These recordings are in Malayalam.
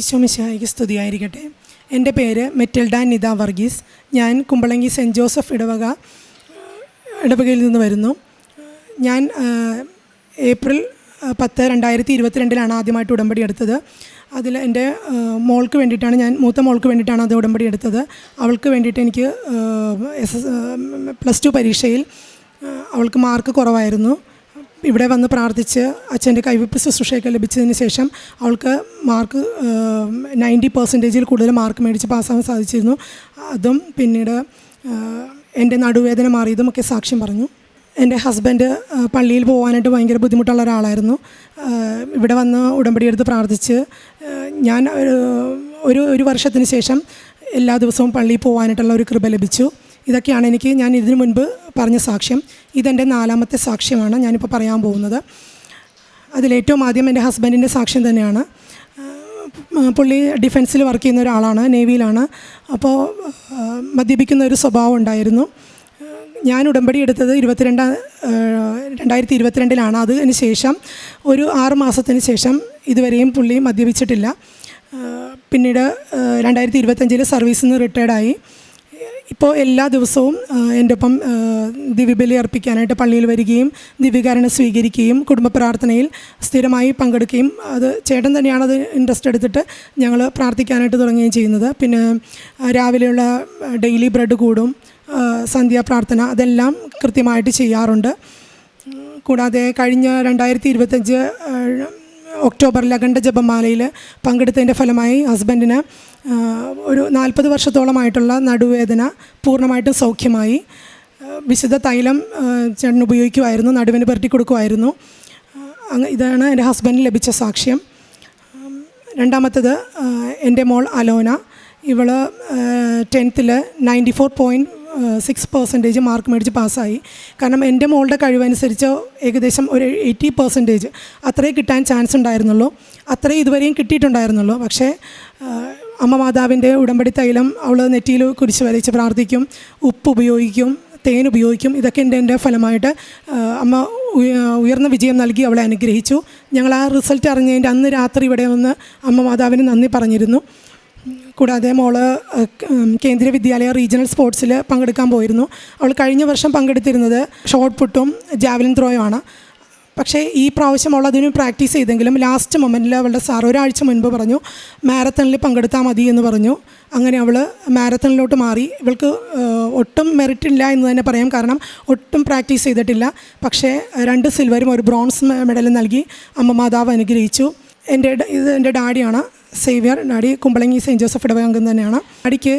ഈശോമിശിഹായ്ക്ക് സ്തുതിയായിരിക്കട്ടെ. എൻ്റെ പേര് മെറ്റിൽഡ നിത വർഗീസ്. ഞാൻ കുമ്പളങ്ങി സെൻറ്റ് ജോസഫ് ഇടവകയിൽ നിന്ന് വരുന്നു. ഞാൻ ഏപ്രിൽ 10, 2022 ആദ്യമായിട്ട് ഉടമ്പടി എടുത്തത്. അതിൽ എൻ്റെ മോൾക്ക് വേണ്ടിയിട്ടാണ്, മൂത്ത മോൾക്ക് വേണ്ടിയിട്ടാണ് അത് ഉടമ്പടി എടുത്തത്. അവൾക്ക് വേണ്ടിയിട്ട് എനിക്ക് +2 പരീക്ഷയിൽ അവൾക്ക് മാർക്ക് കുറവായിരുന്നു. ഇവിടെ വന്ന് പ്രാർത്ഥിച്ച് അച്ഛൻ്റെ കൈവെപ്പ് ശുശ്രൂഷയൊക്കെ ലഭിച്ചതിന് ശേഷം അവൾക്ക് മാർക്ക് 90% കൂടുതൽ മാർക്ക് മേടിച്ച് പാസ്സാവാൻ സാധിച്ചിരുന്നു. അതും പിന്നീട് എൻ്റെ നടുവേദന മാറിയതുമൊക്കെ സാക്ഷ്യം പറഞ്ഞു. എൻ്റെ ഹസ്ബൻഡ് പള്ളിയിൽ പോകാനായിട്ട് ഭയങ്കര ബുദ്ധിമുട്ടുള്ള ഒരാളായിരുന്നു. ഇവിടെ വന്ന് ഉടമ്പടി എടുത്ത് പ്രാർത്ഥിച്ച് ഞാൻ ഒരു വർഷത്തിന് ശേഷം എല്ലാ ദിവസവും പള്ളിയിൽ പോകാനായിട്ടുള്ള ഒരു കൃപ ലഭിച്ചു. ഇതൊക്കെയാണ് ഞാൻ ഇതിനു മുൻപ് പറഞ്ഞ സാക്ഷ്യം. ഇതെൻ്റെ 4ാമത്തെ സാക്ഷ്യമാണ് ഞാനിപ്പോൾ പറയാൻ പോകുന്നത്. അതിലേറ്റവും ആദ്യം എൻ്റെ ഹസ്ബൻഡിൻ്റെ സാക്ഷ്യം തന്നെയാണ്. പുള്ളി ഡിഫൻസിൽ വർക്ക് ചെയ്യുന്ന ഒരാളാണ്, നേവിയിലാണ്. അപ്പോൾ മദ്യപിക്കുന്ന ഒരു സ്വഭാവം ഉണ്ടായിരുന്നു. ഞാൻ ഉടമ്പടി എടുത്തത് 2022 അതിന് ശേഷം ഒരു 6 മാസത്തിന് ശേഷം ഇതുവരെയും പുള്ളി മദ്യപിച്ചിട്ടില്ല. പിന്നീട് 2025 സർവീസിൽ നിന്ന് റിട്ടയർഡായി. ഇപ്പോൾ എല്ലാ ദിവസവും എൻ്റെ ഒപ്പം ദിവ്യബലി അർപ്പിക്കാനായിട്ട് പള്ളിയിൽ വരികയും ദിവ്യകാരുണ്യം സ്വീകരിക്കുകയും കുടുംബ പ്രാർത്ഥനയിൽ സ്ഥിരമായി പങ്കെടുക്കുകയും അത് ചേട്ടൻ തന്നെയാണ് അത് ഇൻട്രസ്റ്റ് എടുത്തിട്ട് ഞങ്ങൾ പ്രാർത്ഥിക്കാനായിട്ട് തുടങ്ങുകയും ചെയ്യുന്നത്. പിന്നെ രാവിലെയുള്ള ഡെയിലി ബ്രെഡ് കൂടും, സന്ധ്യാപ്രാർത്ഥന അതെല്ലാം കൃത്യമായിട്ട് ചെയ്യാറുണ്ട്. കൂടാതെ കഴിഞ്ഞ 2025 ഒക്ടോബറിൽ അഖണ്ഡ ജപമാലയിൽ പങ്കെടുത്തതിൻ്റെ ഫലമായി ഹസ്ബൻഡിന് ഒരു 40 വർഷത്തോളമായിട്ടുള്ള നടുവേദന പൂർണ്ണമായിട്ടും സൗഖ്യമായി. വിശുദ്ധ തൈലം ചേട്ടൻ ഉപയോഗിക്കുമായിരുന്നു, നടുവിന് പുരട്ടി കൊടുക്കുമായിരുന്നു. ഇതാണ് എൻ്റെ ഹസ്ബൻഡിന് ലഭിച്ച സാക്ഷ്യം. രണ്ടാമത്തേത് എൻ്റെ മോൾ അലോന. ഇവൾ 10th 94.6% മാർക്ക് മേടിച്ച് പാസ്സായി. കാരണം എൻ്റെ മോളുടെ കഴിവനുസരിച്ച് ഏകദേശം ഒരു 80% അത്രേ കിട്ടാൻ ചാൻസ് ഉണ്ടായിരുന്നുള്ളൂ. അത്രേ ഇതുവരെയും കിട്ടിയിട്ടുണ്ടായിരുന്നുള്ളൂ. പക്ഷേ അമ്മ മാതാവിൻ്റെ ഉടമ്പടി തൈലം അവൾ നെറ്റിയിൽ കുരിശ് വരച്ച് പ്രാർത്ഥിക്കും, ഉപ്പ് ഉപയോഗിക്കും, തേൻ ഉപയോഗിക്കും. ഇതൊക്കെ എൻ്റെ ഫലമായിട്ട് അമ്മ ഉയർന്ന വിജയം നൽകി അവളെ അനുഗ്രഹിച്ചു. ഞങ്ങൾ ആ റിസൾട്ട് അറിഞ്ഞതിൻ്റെ അന്ന് രാത്രി ഇവിടെ വന്ന് അമ്മ മാതാവിന് നന്ദി പറഞ്ഞിരുന്നു. കൂടാതെ മോള് കേന്ദ്രീയ വിദ്യാലയ റീജിയണൽ സ്പോർട്സിൽ പങ്കെടുക്കാൻ പോയിരുന്നു. അവൾ കഴിഞ്ഞ വർഷം പങ്കെടുത്തിരുന്നത് ഷോട്ട് പുട്ടും ജാവലിൻ ത്രോയും ആണ്. പക്ഷേ ഈ പ്രാവശ്യം അവൾ അതിന് പ്രാക്ടീസ് ചെയ്തെങ്കിലും ലാസ്റ്റ് മൊമെൻറ്റിൽ അവളുടെ സാർ ഒരാഴ്ച മുൻപ് പറഞ്ഞു മാരത്തണിൽ പങ്കെടുത്താൽ മതി എന്ന് പറഞ്ഞു. അങ്ങനെ അവൾ മാരത്തണിലോട്ട് മാറി. ഇവൾക്ക് ഒട്ടും മെറിറ്റ് ഇല്ല എന്ന് തന്നെ പറയാം, കാരണം ഒട്ടും പ്രാക്ടീസ് ചെയ്തിട്ടില്ല. പക്ഷേ 2 സിൽവറും 1 ബ്രോൺസ് മെഡലും നൽകി അമ്മ മാതാവ് അനുഗ്രഹിച്ചു. ഇത് എൻ്റെ ഡാഡിയാണ്, Xavier daddy. Kumbalangi saint Joseph ഇടവകം തന്നെയാണ്. ഡാഡിക്ക്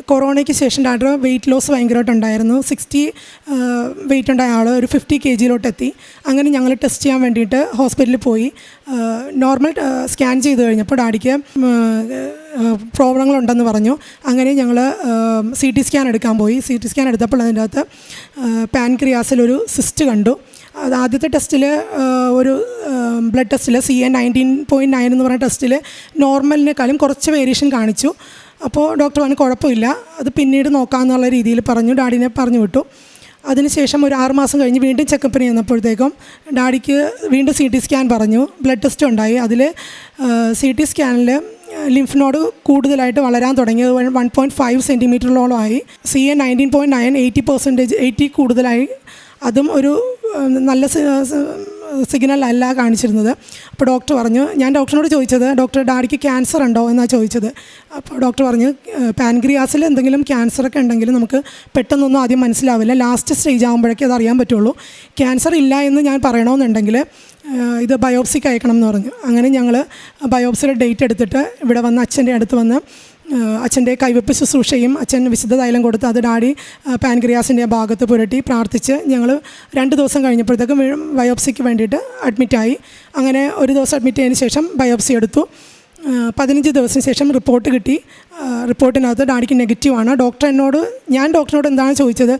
കൊറോണയ്ക്ക് ശേഷം ഡാഡിയുടെ വെയിറ്റ് ലോസ് ഭയങ്കരമായിട്ടുണ്ടായിരുന്നു. 60 വെയിറ്റ് ഉണ്ടായ ആൾ ഒരു 50 kg എത്തി. അങ്ങനെ ഞങ്ങൾ ടെസ്റ്റ് ചെയ്യാൻ വേണ്ടിയിട്ട് ഹോസ്പിറ്റലിൽ പോയി. നോർമൽ സ്കാൻ ചെയ്ത് കഴിഞ്ഞപ്പോൾ ഡാഡിക്ക് പ്രോബ്ലങ്ങളുണ്ടെന്ന് പറഞ്ഞു. അങ്ങനെ ഞങ്ങൾ CT സ്കാൻ എടുക്കാൻ പോയി. CT സ്കാൻ എടുത്തപ്പോൾ അതിൻ്റെ അകത്ത് പാൻക്രിയാസിലൊരു സിസ്റ്റ് കണ്ടു. അത് ആദ്യത്തെ ടെസ്റ്റിൽ ഒരു ബ്ലഡ് ടെസ്റ്റിൽ CA 19.9 എന്ന് പറഞ്ഞ ടെസ്റ്റിൽ നോർമലിനേക്കാളും കുറച്ച് വേരിയേഷൻ കാണിച്ചു. അപ്പോൾ ഡോക്ടർ പറഞ്ഞു കുഴപ്പമില്ല, അത് പിന്നീട് നോക്കാമെന്നുള്ള രീതിയിൽ പറഞ്ഞു. ഡാഡിനെ പറഞ്ഞു വിട്ടു. അതിനുശേഷം ഒരു 6 മാസം കഴിഞ്ഞ് വീണ്ടും ചെക്കപ്പിന് ചെന്നപ്പോഴത്തേക്കും ഡാഡിക്ക് വീണ്ടും CT സ്കാൻ പറഞ്ഞു. ബ്ലഡ് ടെസ്റ്റ് ഉണ്ടായി. അതിൽ CT സ്കാനിൽ ലിംഫ് നോഡ് കൂടുതലായിട്ട് വളരാൻ തുടങ്ങി. 1.5 സെൻറ്റിമീറ്ററിലോളമായി. CA 19.9 80% കൂടുതലായി. അതും ഒരു നല്ല സിഗ്നൽ അല്ല കാണിച്ചിരുന്നത്. അപ്പോൾ ഡോക്ടർ പറഞ്ഞു, ഞാൻ ഡോക്ടറിനോട് ചോദിച്ചത് ഡോക്ടർ ഡാഡിക്ക് ക്യാൻസർ ഉണ്ടോ എന്നാണ് ചോദിച്ചത്. അപ്പോൾ ഡോക്ടർ പറഞ്ഞു പാൻക്രിയാസിൽ എന്തെങ്കിലും ക്യാൻസറൊക്കെ ഉണ്ടെങ്കിൽ നമുക്ക് പെട്ടെന്നൊന്നും ആദ്യം മനസ്സിലാവില്ല, ലാസ്റ്റ് സ്റ്റേജ് ആകുമ്പോഴേക്കേ അത് അറിയാൻ പറ്റുള്ളൂ. ക്യാൻസർ ഇല്ല എന്ന് ഞാൻ പറയണമെന്നുണ്ടെങ്കിൽ ഇത് ബയോപ്സിക്ക് അയക്കണം എന്ന് പറഞ്ഞു. അങ്ങനെ ഞങ്ങൾ ബയോപ്സിയുടെ ഡേറ്റ് എടുത്തിട്ട് ഇവിടെ വന്ന് അച്ഛൻ്റെ അടുത്ത് വന്ന് അച്ഛൻ്റെ കൈവെപ്പ് ശുശ്രൂഷയും അച്ഛൻ വിശുദ്ധ തൈലം കൊടുത്ത് അത് ഡാഡി പാൻക്രിയാസിൻ്റെ ഭാഗത്ത് പുരട്ടി പ്രാർത്ഥിച്ച് ഞങ്ങൾ 2 ദിവസം കഴിഞ്ഞപ്പോഴത്തേക്കും ബയോപ്സിക്ക് വേണ്ടിയിട്ട് അഡ്മിറ്റായി. അങ്ങനെ ഒരു ദിവസം അഡ്മിറ്റ് ചെയ്തതിന് ശേഷം ബയോപ്സി എടുത്തു. 15 ദിവസത്തിന് ശേഷം റിപ്പോർട്ട് കിട്ടി. റിപ്പോർട്ടിനകത്ത് ഡാഡിക്ക് നെഗറ്റീവാണ്. ഞാൻ ഡോക്ടറിനോട് എന്താണ് ചോദിച്ചത്,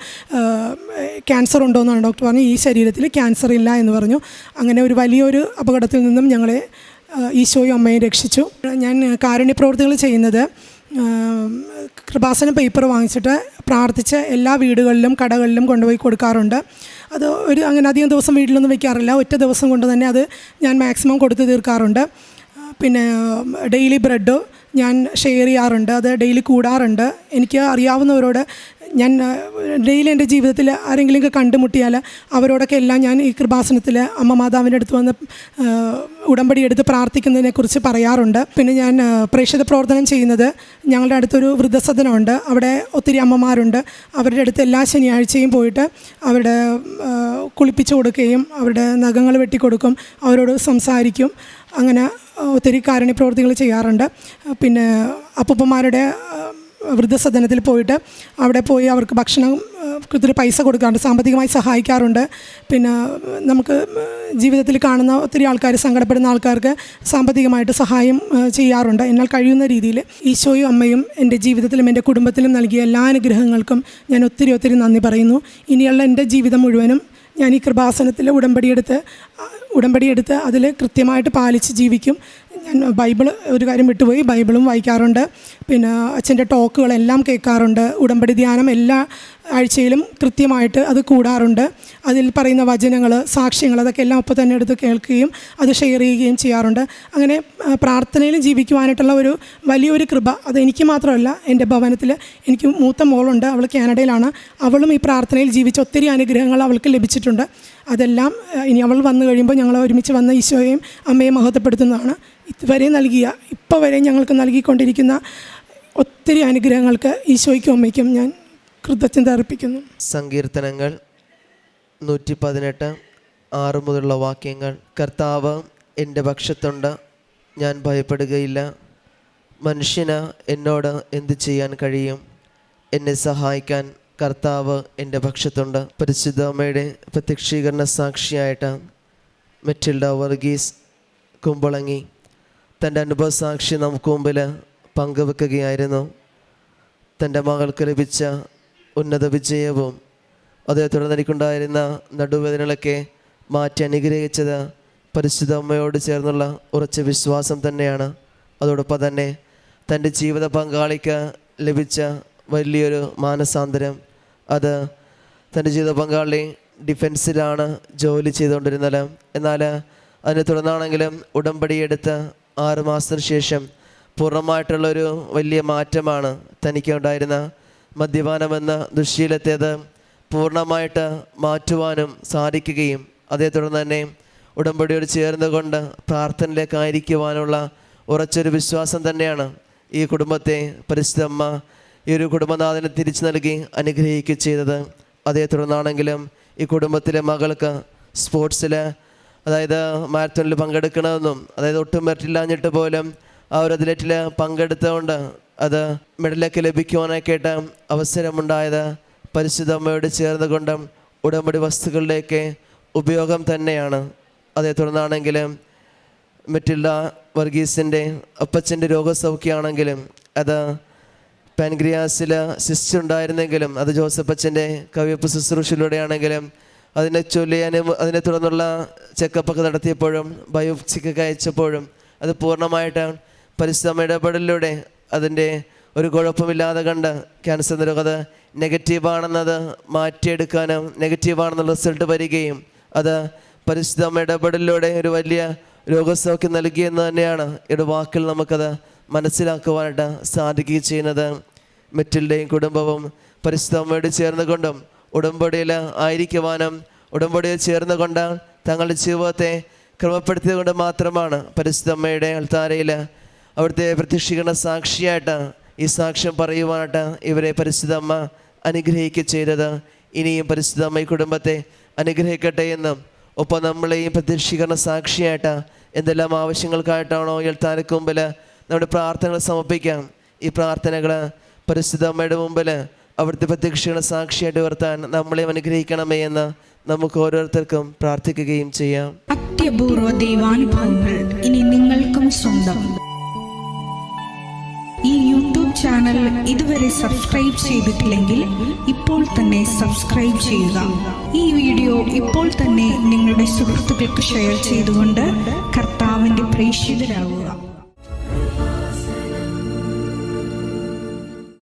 ക്യാൻസർ ഉണ്ടോ എന്നാണ്. ഡോക്ടർ പറഞ്ഞു ഈ ശരീരത്തിൽ ക്യാൻസർ ഇല്ല എന്ന് പറഞ്ഞു. അങ്ങനെ ഒരു വലിയൊരു അപകടത്തിൽ നിന്നും ഞങ്ങളെ ഈശോയും അമ്മയും രക്ഷിച്ചു. ഞാൻ കാരുണ്യ പ്രവൃത്തികൾ ചെയ്യുന്നത് കൃപാസനം പേപ്പർ വാങ്ങിച്ചിട്ട് പ്രാർത്ഥിച്ച് എല്ലാ വീടുകളിലും കടകളിലും കൊണ്ടുപോയി കൊടുക്കാറുണ്ട്. അത് അങ്ങനെ അധികം ദിവസം വീട്ടിലൊന്നും വയ്ക്കാറില്ല. ഒറ്റ ദിവസം കൊണ്ട് തന്നെ അത് ഞാൻ മാക്സിമം കൊടുത്തു തീർക്കാറുണ്ട്. പിന്നെ ഡെയിലി ബ്രെഡ് ഞാൻ ഷെയർ ചെയ്യാറുണ്ട്, അത് ഡെയിലി കൂടാറുണ്ട്. എനിക്ക് അറിയാവുന്നവരോട് ഞാൻ ഡെയിലി എൻ്റെ ജീവിതത്തിൽ ആരെങ്കിലും കണ്ടുമുട്ടിയാൽ അവരോടൊക്കെ എല്ലാം ഞാൻ ഈ കൃപാസനത്തിൽ അമ്മ മാതാവിൻ്റെ അടുത്ത് വന്ന് ഉടമ്പടി എടുത്ത് പ്രാർത്ഥിക്കുന്നതിനെക്കുറിച്ച് പറയാറുണ്ട്. പിന്നെ ഞാൻ പ്രേക്ഷിത പ്രവർത്തനം ചെയ്യുന്നത് ഞങ്ങളുടെ അടുത്തൊരു വൃദ്ധസദനമുണ്ട്. അവിടെ ഒത്തിരി അമ്മമാരുണ്ട്. അവരുടെ അടുത്ത് എല്ലാ ശനിയാഴ്ചയും പോയിട്ട് അവരുടെ കുളിപ്പിച്ച് കൊടുക്കുകയും അവരുടെ നഖങ്ങൾ വെട്ടിക്കൊടുക്കും, അവരോട് സംസാരിക്കും. അങ്ങനെ ഒത്തിരി കാരുണ്യ പ്രവർത്തികൾ ചെയ്യാറുണ്ട്. പിന്നെ അപ്പൂപ്പന്മാരുടെ വൃദ്ധസദനത്തിൽ പോയിട്ട് അവിടെ പോയി അവർക്ക് ഭക്ഷണം ഒത്തിരി പൈസ കൊടുക്കാറുണ്ട്, സാമ്പത്തികമായി സഹായിക്കാറുണ്ട്. പിന്നെ നമുക്ക് ജീവിതത്തിൽ കാണുന്ന ഒത്തിരി ആൾക്കാർ, സങ്കടപ്പെടുന്ന ആൾക്കാർക്ക് സാമ്പത്തികമായിട്ട് സഹായം ചെയ്യാറുണ്ട്. എന്നാൽ കഴിയുന്ന രീതിയിൽ ഈശോയും അമ്മയും എൻ്റെ ജീവിതത്തിലും എൻ്റെ കുടുംബത്തിലും നൽകിയ എല്ലാ അനുഗ്രഹങ്ങൾക്കും ഞാൻ ഒത്തിരി ഒത്തിരി നന്ദി പറയുന്നു. ഇനിയുള്ള എൻ്റെ ജീവിതം മുഴുവനും ഞാൻ ഈ കൃപാസനത്തിൽ ഉടമ്പടിയെടുത്ത് അതിൽ കൃത്യമായിട്ട് പാലിച്ച് ജീവിക്കും. ഞാൻ ബൈബിൾ ഒരു കാര്യം വിട്ടുപോയി, ബൈബിളും വായിക്കാറുണ്ട്. പിന്നെ അച്ഛൻ്റെ ടോക്കുകളെല്ലാം കേൾക്കാറുണ്ട്. ഉടമ്പടി ധ്യാനം എല്ലാ ആഴ്ചയിലും കൃത്യമായിട്ട് അത് കൂടാറുണ്ട്. അതിൽ പറയുന്ന വചനങ്ങൾ, സാക്ഷ്യങ്ങൾ, അതൊക്കെ എല്ലാം ഒപ്പം തന്നെ എടുത്ത് കേൾക്കുകയും അത് ഷെയർ ചെയ്യുകയും ചെയ്യാറുണ്ട്. അങ്ങനെ പ്രാർത്ഥനയിലും ജീവിക്കുവാനായിട്ടുള്ള ഒരു വലിയൊരു കൃപ അത് എനിക്ക് മാത്രമല്ല, എൻ്റെ ഭവനത്തിൽ എനിക്ക് മൂത്ത മോളുണ്ട്, അവൾ കാനഡയിലാണ്. അവളും ഈ പ്രാർത്ഥനയിൽ ജീവിച്ച ഒത്തിരി അനുഗ്രഹങ്ങൾ അവൾക്ക് ലഭിച്ചിട്ടുണ്ട്. അതെല്ലാം ഇനി അവൾ വന്നു കഴിയുമ്പോൾ ഞങ്ങൾ ഒരുമിച്ച് വന്ന ഈശോയെയും അമ്മയും മഹത്വപ്പെടുത്തുന്നതാണ്. ഇതുവരെ ഇപ്പോൾ വരെ ഞങ്ങൾക്ക് നൽകിക്കൊണ്ടിരിക്കുന്ന ഒത്തിരി അനുഗ്രഹങ്ങൾക്ക് ഈശോയ്ക്കും അമ്മയ്ക്കും ഞാൻ കൃതജ്ഞത അർപ്പിക്കുന്നു. സങ്കീർത്തനങ്ങൾ 118 6 മുതലുള്ള വാക്യങ്ങൾ. കർത്താവ് എൻ്റെ പക്ഷത്തുണ്ട്, ഞാൻ ഭയപ്പെടുകയില്ല. മനുഷ്യന് എന്നോട് എന്ത് ചെയ്യാൻ കഴിയും? എന്നെ സഹായിക്കാൻ കർത്താവ് എൻ്റെ പക്ഷത്തുണ്ട്. പരിശുദ്ധ അമ്മയുടെ പ്രത്യക്ഷീകരണ സാക്ഷിയായിട്ട് മെറ്റിൽഡ വർഗീസ് കുമ്പളങ്ങി തൻ്റെ അനുഭവ സാക്ഷി നമുക്ക് മുമ്പിൽ പങ്കുവെക്കുകയായിരുന്നു. തൻ്റെ മകൾക്ക് ലഭിച്ച ഉന്നത വിജയവും അതേ തുടർന്ന് എനിക്കുണ്ടായിരുന്ന നടുവേദനകളൊക്കെ മാറ്റി അനുഗ്രഹിച്ചത് പരിശുദ്ധ അമ്മയോട് ചേർന്നുള്ള ഉറച്ച വിശ്വാസം തന്നെയാണ്. അതോടൊപ്പം തന്നെ തൻ്റെ ജീവിത പങ്കാളിക്ക് ലഭിച്ച വലിയൊരു മാനസാന്തരം, അത് തൻ്റെ ജീവിത പങ്കാളി ഡിഫൻസിലാണ് ജോലി ചെയ്തുകൊണ്ടിരുന്നത്. എന്നാൽ അതിനെ തുടർന്നാണെങ്കിലും ഉടമ്പടിയെടുത്ത് 6 മാസത്തിന് ശേഷം പൂർണ്ണമായിട്ടുള്ളൊരു വലിയ മാറ്റമാണ് തനിക്കുണ്ടായിരുന്ന മദ്യപാനമെന്ന ദുശ്ശീലത്തേത് പൂർണ്ണമായിട്ട് മാറ്റുവാനും സാധിക്കുകയും അതേ തുടർന്ന് തന്നെ ഉടമ്പടിയോട് ചേർന്നുകൊണ്ട് പ്രാർത്ഥനയിലേക്കായിരിക്കുവാനുള്ള ഉറച്ചൊരു വിശ്വാസം തന്നെയാണ് ഈ കുടുംബത്തെ പരിശുദ്ധ അമ്മ ഈ ഒരു കുടുംബനാഥനെ തിരിച്ചു നൽകി അനുഗ്രഹിക്കുക ചെയ്തത്. അതേ തുടർന്നാണെങ്കിലും ഈ കുടുംബത്തിലെ മകൾക്ക് സ്പോർട്സിൽ, അതായത് മാരത്തോണിൽ പങ്കെടുക്കണമെന്നും, അതായത് ഒട്ടും മെറിറ്റില്ലാഞ്ഞിട്ട് പോലും ആ ഒരു അത്ലറ്റിൽ പങ്കെടുത്തുകൊണ്ട് അത് മെഡലൊക്കെ ലഭിക്കുവാനൊക്കെയായിട്ട് അവസരമുണ്ടായത് പരിശുദ്ധ അമ്മയോട് ചേർന്നുകൊണ്ട് ഉടമ്പടി വസ്തുക്കളുടെയൊക്കെ ഉപയോഗം തന്നെയാണ്. അതേ തുടർന്നാണെങ്കിലും മെറ്റിൽഡ വർഗീസിൻ്റെ അപ്പച്ചൻ്റെ രോഗസൗഖ്യമാണെങ്കിലും അത് പാൻക്രിയാസിൽ സിസ്റ്റ് ഉണ്ടായിരുന്നെങ്കിലും അത് ജോസഫ് അച്ഛൻ്റെ കവിയപ്പ് ശുശ്രൂഷയിലൂടെയാണെങ്കിലും അതിനെ തുടർന്നുള്ള ചെക്കപ്പൊക്കെ നടത്തിയപ്പോഴും ബയോപ്സിക്കൊക്കെ അയച്ചപ്പോഴും അത് പൂർണ്ണമായിട്ട് പരിശ്രമ ഇടപെടലിലൂടെ അതിൻ്റെ ഒരു കുഴപ്പമില്ലാതെ കണ്ട് ക്യാൻസർ രോഗം അത് നെഗറ്റീവാണെന്നത് മാറ്റിയെടുക്കാനും നെഗറ്റീവാണെന്നുള്ള റിസൾട്ട് വരികയും അത് പരിശുദ്ധ ഇടപെടലിലൂടെ ഒരു വലിയ രോഗസൗഖ്യം നൽകിയെന്ന് തന്നെയാണ് ഇവിടെ വാക്കിൽ നമുക്കത് മനസ്സിലാക്കുവാനായിട്ട് സാധിക്കുകയും ചെയ്യുന്നത്. മെറ്റിൽഡയും കുടുംബവും പരിശുദ്ധ അമ്മയോട് ചേർന്നുകൊണ്ടും ഉടമ്പടിയിൽ ആയിരിക്കുവാനും ഉടമ്പടിയിൽ ചേർന്നുകൊണ്ട് തങ്ങളുടെ ജീവിതത്തെ ക്രമപ്പെടുത്തിയതുകൊണ്ട് മാത്രമാണ് പരിശുദ്ധ അമ്മയുടെ അൾത്താരയിൽ അവിടുത്തെ പ്രത്യക്ഷീകരണ സാക്ഷിയായിട്ട് ഈ സാക്ഷ്യം പറയുവാനായിട്ട് ഇവരെ പരിശുദ്ധ അമ്മ അനുഗ്രഹിക്കുക ചെയ്തത്. ഇനിയും പരിശുദ്ധ അമ്മ ഈ കുടുംബത്തെ അനുഗ്രഹിക്കട്ടെ എന്നും ഒപ്പം നമ്മളെയും പ്രത്യക്ഷീകരണ സാക്ഷിയായിട്ട് എന്തെല്ലാം ആവശ്യങ്ങൾക്കായിട്ടാണോ ഈ അൾത്താരയ്ക്ക് മുമ്പിൽ നമ്മുടെ പ്രാർത്ഥനകൾ സമർപ്പിക്കാം, ഈ പ്രാർത്ഥനകൾ പരിശുദ്ധ അമ്മയുടെ മുമ്പിൽ അവിടുത്തെ പ്രത്യക്ഷീകരണ സാക്ഷിയായിട്ട് ഉയർത്താൻ നമ്മളെയും അനുഗ്രഹിക്കണമേ എന്ന് നമുക്ക് ഓരോരുത്തർക്കും പ്രാർത്ഥിക്കുകയും ചെയ്യാം. അത്യപൂർവ ദൈവാനുഭവങ്ങൾ ഇനി നിങ്ങൾക്കും സ്വന്തം. ഈ യൂട്യൂബ് ചാനൽ ഇതുവരെ സബ്സ്ക്രൈബ് ചെയ്തിട്ടില്ലെങ്കിൽ ഇപ്പോൾ തന്നെ സബ്സ്ക്രൈബ് ചെയ്യുക. ഈ വീഡിയോ ഇപ്പോൾ തന്നെ നിങ്ങളുടെ സുഹൃത്തുക്കൾക്ക് ഷെയർ ചെയ്തുകൊണ്ട് കർത്താവിൻ്റെ പ്രേക്ഷിതരാകുക.